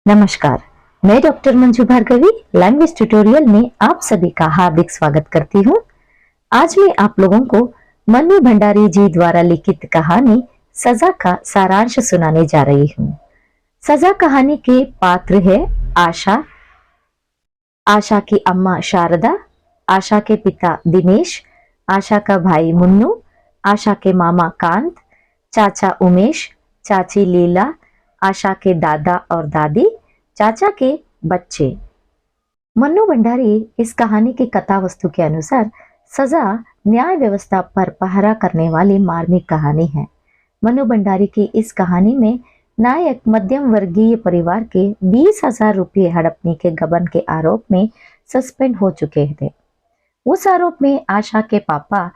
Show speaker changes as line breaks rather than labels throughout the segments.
नमस्कार, मैं doctor Manju Bhargavi language tutorial में आप सभी का हार्दिक स्वागत करती हूँ। आज मैं आप लोगों को मन्नू भंडारी जी द्वारा लिखित कहानी सजा का सारांश सुनाने जा रही हूँ। सजा कहानी के पात्र है आशा, आशा की अम्मा शारदा, आशा के पिता दिनेश, आशा का भाई मुन्नू, आशा के मामा कांत, चाचा उमेश, चाची लीला, आशा के दादा और दादी, चाचा के बच्चे। मन्नू भंडारी इस कहानी की कथा वस्तु के अनुसार सजा न्याय व्यवस्था पर पहरा करने वाली मार्मिक कहानी है। मन्नू भंडारी की इस कहानी में नायक मध्यम वर्गीय परिवार के 20,000 रुपये हड़पने के गबन के आरोप में सस्पेंड हो चुके थे। उस आरोप में आशा के पापा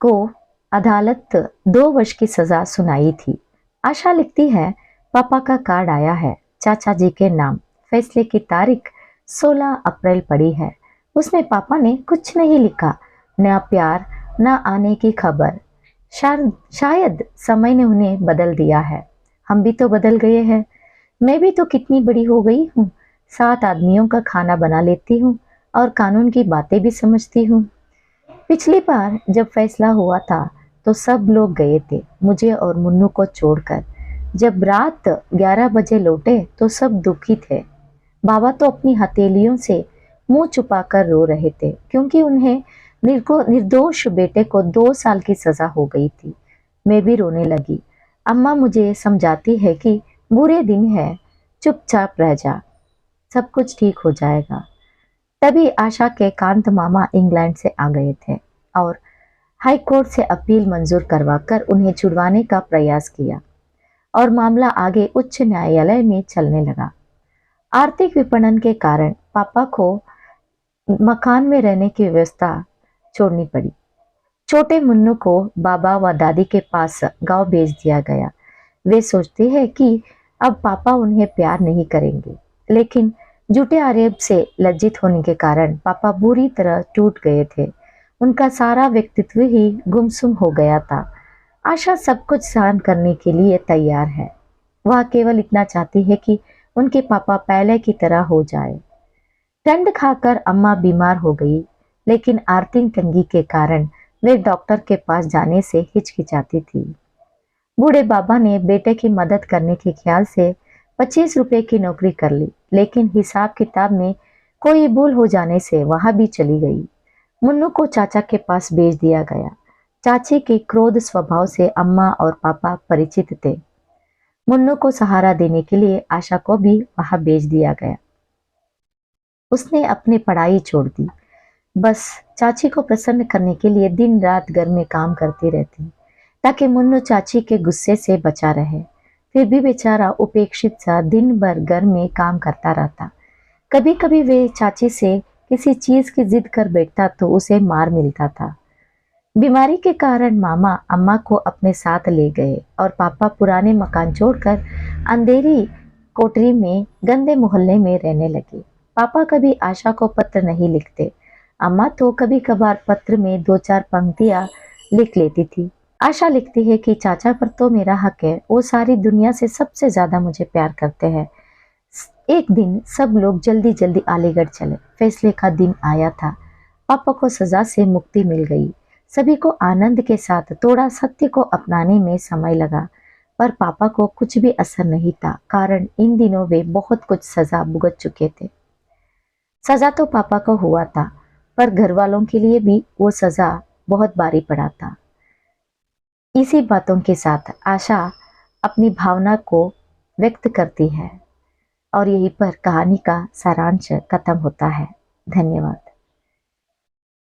को अदालत 2 वर्ष की सजा सुनाई थी। आशा लिखती है, पापा का कार्ड आया है, चाचा जी के नाम। फैसले की तारीख 16 अप्रैल पड़ी है। उसमें पापा ने कुछ नहीं लिखा, न प्यार न आने की खबर। शायद समय ने उन्हें बदल दिया है। हम भी तो बदल गए हैं। मैं भी तो कितनी बड़ी हो गई हूँ। 7 आदमियों का खाना बना लेती हूँ और कानून की बातें भी समझती हूँ। पिछली बार जब फैसला हुआ था तो सब लोग गए थे, मुझे और मुन्नू को छोड़कर। जब रात 11 बजे लौटे तो सब दुखी थे। बाबा तो अपनी हथेलियों से मुंह छुपाकर रो रहे थे क्योंकि उन्हें निर्दोष बेटे को 2 साल की सजा हो गई थी। मैं भी रोने लगी। अम्मा मुझे समझाती है कि बुरे दिन है, चुपचाप रह जा, सब कुछ ठीक हो जाएगा। तभी आशा के कांत मामा इंग्लैंड से आ गए थे और हाई कोर्ट से अपील मंजूर करवाकर उन्हें छुड़वाने का प्रयास किया और मामला आगे उच्च न्यायालय में चलने लगा। आर्थिक विपणन के कारण पापा को मकान में रहने की व्यवस्था छोड़नी पड़ी। छोटे मुन्नू को बाबा व दादी के पास गांव भेज दिया गया। वे सोचते हैं कि अब पापा उन्हें प्यार नहीं करेंगे, लेकिन झूठे आरोप से लज्जित होने के कारण पापा बुरी तरह टूट गए थे। उनका सारा व्यक्तित्व ही गुमसुम हो गया था। आशा सब कुछ सहन करने के लिए तैयार है। वह केवल इतना चाहती है कि उनके पापा पहले की तरह हो जाए। ठंड खाकर अम्मा बीमार हो गई, लेकिन आर्थिक तंगी के कारण वे डॉक्टर के पास जाने से हिचकिचाती थी। बूढ़े बाबा ने बेटे की मदद करने के ख्याल से 25 रुपए की नौकरी कर ली, लेकिन हिसाब किताब में कोई भूल हो जाने से वहां भी चली गई। मुन्नू को चाचा के पास भेज दिया गया। चाची के क्रोध स्वभाव से अम्मा और पापा परिचित थे। मुन्नू को सहारा देने के लिए आशा को भी वहां भेज दिया गया। उसने अपनी पढ़ाई छोड़ दी, बस चाची को प्रसन्न करने के लिए दिन रात घर में काम करती रहती ताकि मुन्नू चाची के गुस्से से बचा रहे। फिर भी बेचारा उपेक्षित सा दिन भर घर में काम करता रहता। कभी कभी वे चाची से किसी चीज की जिद कर बैठता तो उसे मार मिलता था। बीमारी के कारण मामा अम्मा को अपने साथ ले गए और पापा पुराने मकान छोड़कर अंधेरी कोठरी में गंदे मोहल्ले में रहने लगे। पापा कभी आशा को पत्र नहीं लिखते। अम्मा तो कभी कभार पत्र में 2-4 पंक्तियां लिख लेती थी। आशा लिखती है कि चाचा पर तो मेरा हक है, वो सारी दुनिया से सबसे ज्यादा मुझे प्यार करते हैं। एक दिन सब लोग जल्दी जल्दी अलीगढ़ चले। फैसले का दिन आया था। पापा को सजा से मुक्ति मिल गई। सभी को आनंद के साथ थोड़ा सत्य को अपनाने में समय लगा, पर पापा को कुछ भी असर नहीं था, कारण इन दिनों वे बहुत कुछ सजा भुगत चुके थे। सजा तो पापा को हुआ था, पर घर वालों के लिए भी वो सजा बहुत भारी पड़ा था। इसी बातों के साथ आशा अपनी भावना को व्यक्त करती है और यहीं पर कहानी का सारांश खत्म होता है। धन्यवाद।